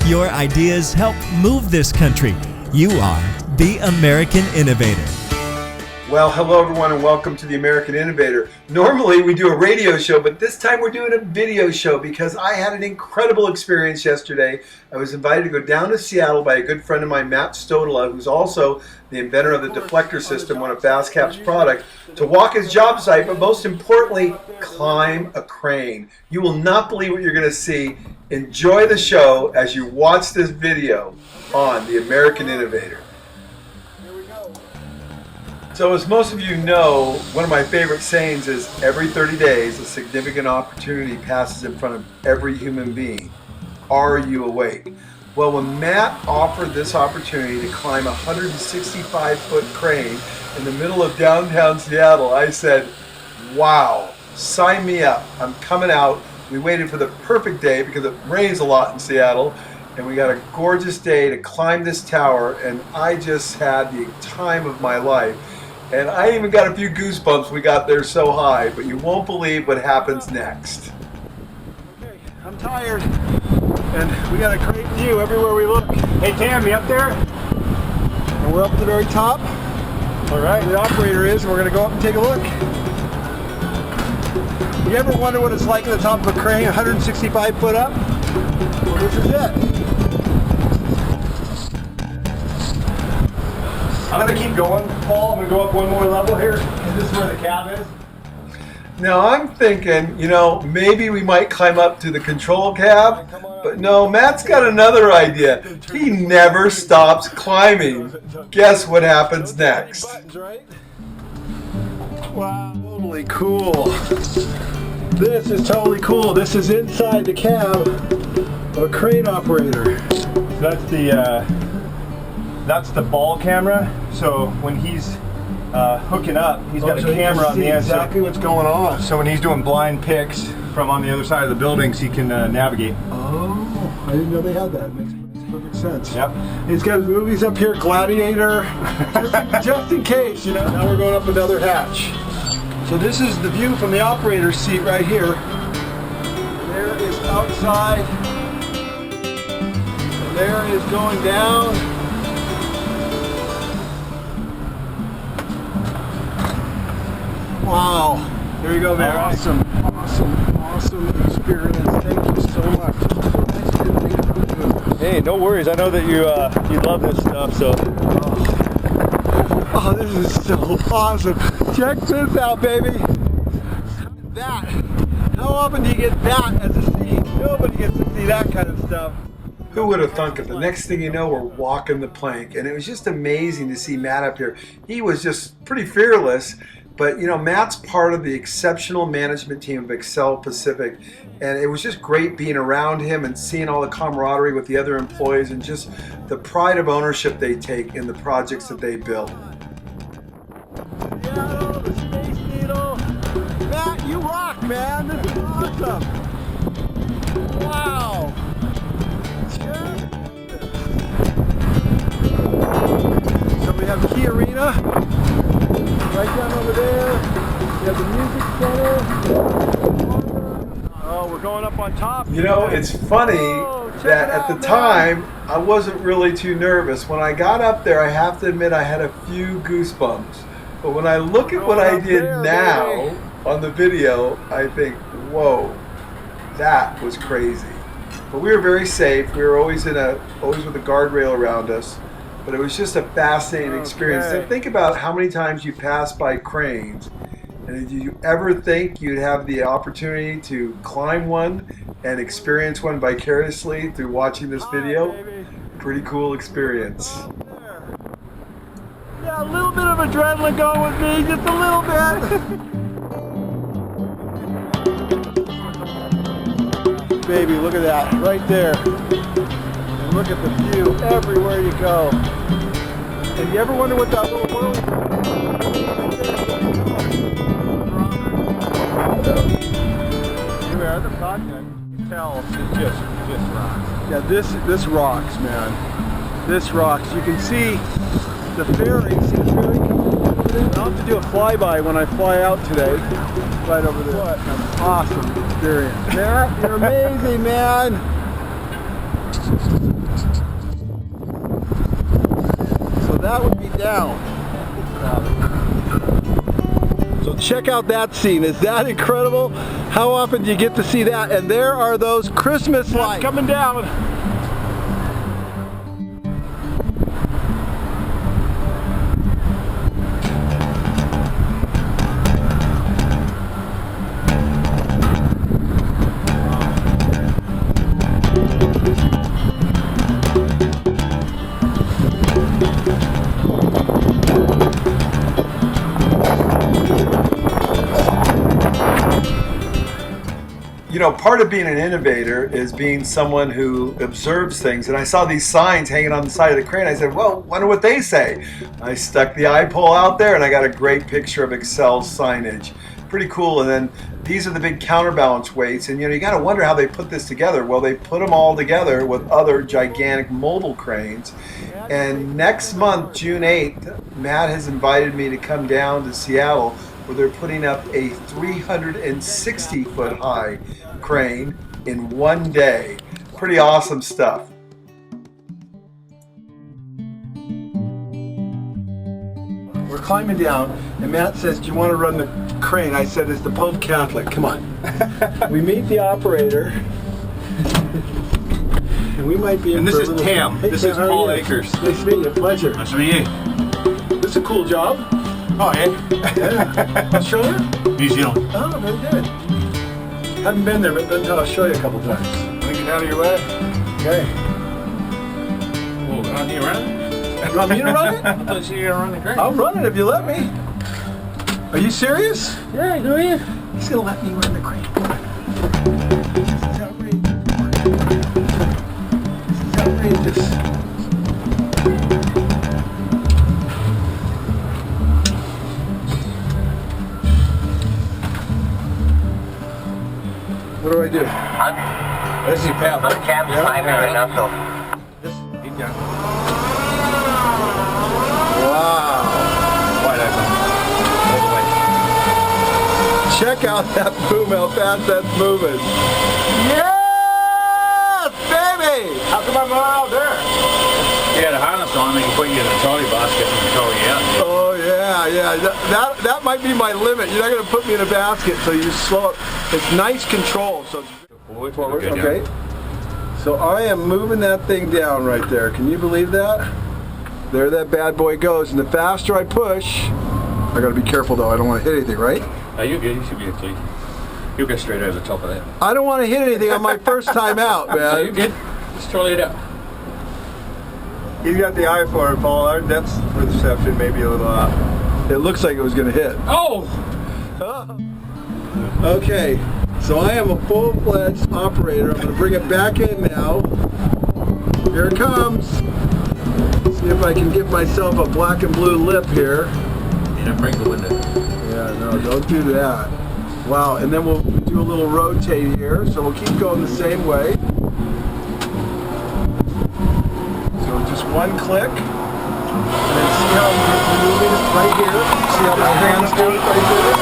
your ideas help move this country. You are the American Innovator. Well, hello everyone and welcome to the American Innovator. Normally we do a radio show, but this time we're doing a video show because I had an incredible experience yesterday. I was invited to go down to Seattle by a good friend of mine, Matt Stodola, who's also the inventor of the deflector system, one of FastCap's product, to walk his job site, but most importantly, climb a crane. You will not believe what you're going to see. Enjoy the show as you watch this video on the American Innovator. So as most of you know, one of my favorite sayings is every 30 days a significant opportunity passes in front of every human being. Are you awake? Well, when Matt offered this opportunity to climb a 165-foot crane in the middle of downtown Seattle, I said, wow, sign me up. I'm coming out. We waited for the perfect day because it rains a lot in Seattle, and we got a gorgeous day to climb this tower, and I just had the time of my life. And I even got a few goosebumps. We got there so high, but you won't believe what happens next. Okay, I'm tired, and we got a great view everywhere we look. Hey Tam, you up there? And we're up at the very top. All right, the operator is, and we're gonna go up and take a look. You ever wonder what it's like at the top of a crane, 165 foot up? Well, this is it. I'm going to keep going, Paul. I'm going to go up one more level here, and this is where the cab is. Now I'm thinking, you know, maybe we might climb up to the control cab, but no, Matt's got another idea. He never stops climbing. Guess what happens next? Wow, totally cool. This is totally cool. This is inside the cab of a crane operator. That's the ball camera. So when he's hooking up, he's got a camera on the end. Exactly what's going on. So when he's doing blind picks from on the other side of the buildings, he can navigate. Oh, I didn't know they had that. It makes perfect sense. Yep. He's got his movies up here, Gladiator, just in case, you know. Now we're going up another hatch. So this is the view from the operator's seat right here. There is outside. And there is going down. Wow. There you go, man. Awesome experience. Thank you so much. Thanks for being. Hey, no worries. I know that you love this stuff, so. Oh, this is so awesome. Check this out, baby. That. How often do you get that as a seat? Nobody gets to see that kind of stuff. Who would have thunk it? The next thing you know, we're walking the plank. And it was just amazing to see Matt up here. He was just pretty fearless. But, you know, Matt's part of the exceptional management team of Exxel Pacific. And it was just great being around him and seeing all the camaraderie with the other employees and just the pride of ownership they take in the projects that they build. Yeah, the Space Needle. Matt, you rock, man. This is awesome. Wow. So we have Key Arena right down over there. We have the music center. Oh, we're going up on top. You know, it's funny that at the time, I wasn't really too nervous. When I got up there, I have to admit I had a few goosebumps. But when I look at what I did now on the video, I think, whoa, that was crazy. But we were very safe. We were always with a guardrail around us. But it was just a fascinating experience. And think about how many times you pass by cranes. And did you ever think you'd have the opportunity to climb one and experience one vicariously through watching this video? Pretty cool experience. Yeah, a little bit of adrenaline going with me, just a little bit. Baby, look at that, right there. And look at the view everywhere you go. And you ever wonder what that little world Here, the project, you can tell it just rocks. Yeah, this rocks, man. This rocks. You can see the ferry. See the ferry? I'll have to do a flyby when I fly out today. Right over there. What an awesome experience. Matt, you're amazing, man. down. So check out that scene. Is that incredible? How often do you get to see that? And there are those Christmas lights coming down. You know, part of being an innovator is being someone who observes things. And I saw these signs hanging on the side of the crane. I said, well, wonder what they say. I stuck the iPole out there and I got a great picture of Excel's signage. Pretty cool. And then these are the big counterbalance weights. And you know, you got to wonder how they put this together. Well, they put them all together with other gigantic mobile cranes. And next month, June 8th, Matt has invited me to come down to Seattle, where they're putting up a 360-foot high crane in one day. Pretty awesome stuff. We're climbing down, and Matt says, do you want to run the crane? I said, it's the Pope Catholic, come on. We meet the operator, and we might be in. And this is Tam. Hey, this Tam, is Paul Akers. Nice to meet you, pleasure. Nice to meet you. This is a cool job. Oh, yeah? Yeah. Australia? New Zealand. Oh, very good. Haven't been there, but I'll show you a couple times. Let me get out of your way. Okay. Well, aren't you running? You want me to run it? I thought you were going to run the crane. I'll run it if you let me. Are you serious? Yeah, go ahead. He's gonna let me run the crane. This is outrageous. This is outrageous. What do I do? This is your path. Put Cam's climbing right now, so. Just keep going. Wow. Wide open. All the way. Check out that boom, how fast that's moving. Yes, baby! How come I'm not out there? You had a harness on, they can put you in a trolley basket and control you out. Oh yeah. That might be my limit. You're not gonna put me in a basket, so you slow it. It's nice control, so it's forward. Good, Okay. So I am moving that thing down right there. Can you believe that? There that bad boy goes. And the faster I push, I gotta be careful though. I don't want to hit anything, right? Oh, you're good. You should be okay. You'll get straight over the top of that. I don't want to hit anything on my first time out, So you're man. good. Just trolley it out. He's got the eye for it, Paul. Our depth perception may be a little off. It looks like it was gonna hit. Oh! Okay, so I am a full-fledged operator. I'm going to bring it back in now. Here it comes. See if I can give myself a black and blue lip here. You don't break the window. Yeah, no, don't do that. Wow, and then we'll do a little rotate here. So we'll keep going the same way. So just one click. And then see how I'm moving it right here. See how my hands do it right here?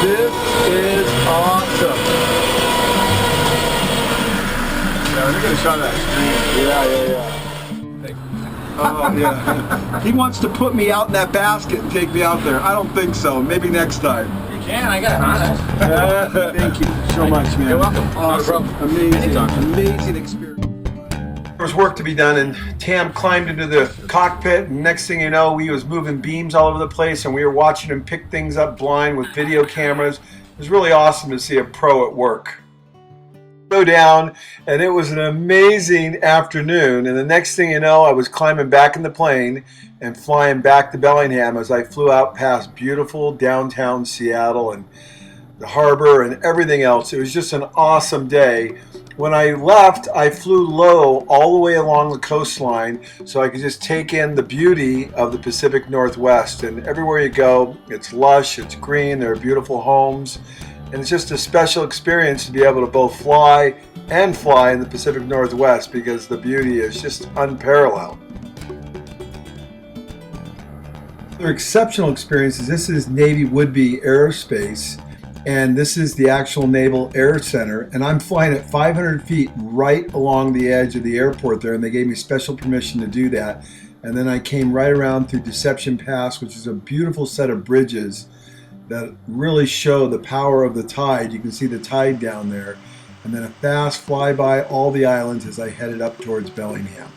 This is awesome. Yeah, we're gonna shot that screen. Yeah. Oh yeah. He wants to put me out in that basket and take me out there. I don't think so. Maybe next time. You can. I got a harness. Thank you so much, man. You're welcome. Awesome. No problem. Amazing. Anytime. Amazing experience. There was work to be done, and Tam climbed into the cockpit, and next thing you know, we was moving beams all over the place, and we were watching him pick things up blind with video cameras. It was really awesome to see a pro at work. Go down, and it was an amazing afternoon, and the next thing you know, I was climbing back in the plane and flying back to Bellingham as I flew out past beautiful downtown Seattle and the harbor and everything else. It was just an awesome day. When I left, I flew low all the way along the coastline so I could just take in the beauty of the Pacific Northwest. And everywhere you go, it's lush, it's green, there are beautiful homes, and it's just a special experience to be able to both fly and fly in the Pacific Northwest because the beauty is just unparalleled. Another exceptional experience is this is Navy Woodby Aerospace. And this is the actual Naval Air Center, and I'm flying at 500 feet right along the edge of the airport there, and they gave me special permission to do that. And then I came right around through Deception Pass, which is a beautiful set of bridges that really show the power of the tide. You can see the tide down there, and then a fast flyby all the islands as I headed up towards Bellingham.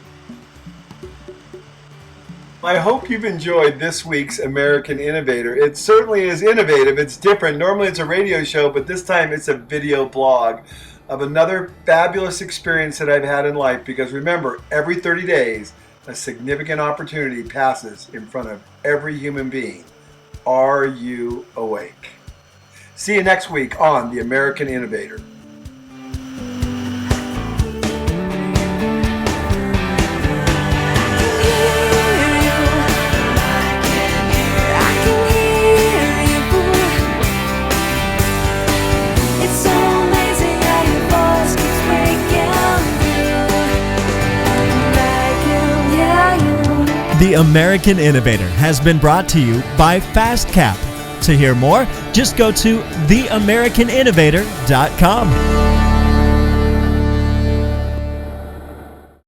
I hope you've enjoyed this week's American Innovator. It certainly is innovative. It's different. Normally it's a radio show, but this time it's a video blog of another fabulous experience that I've had in life. Because remember, every 30 days, a significant opportunity passes in front of every human being. Are you awake? See you next week on the American Innovator. The American Innovator has been brought to you by FastCap. To hear more, just go to theamericaninnovator.com.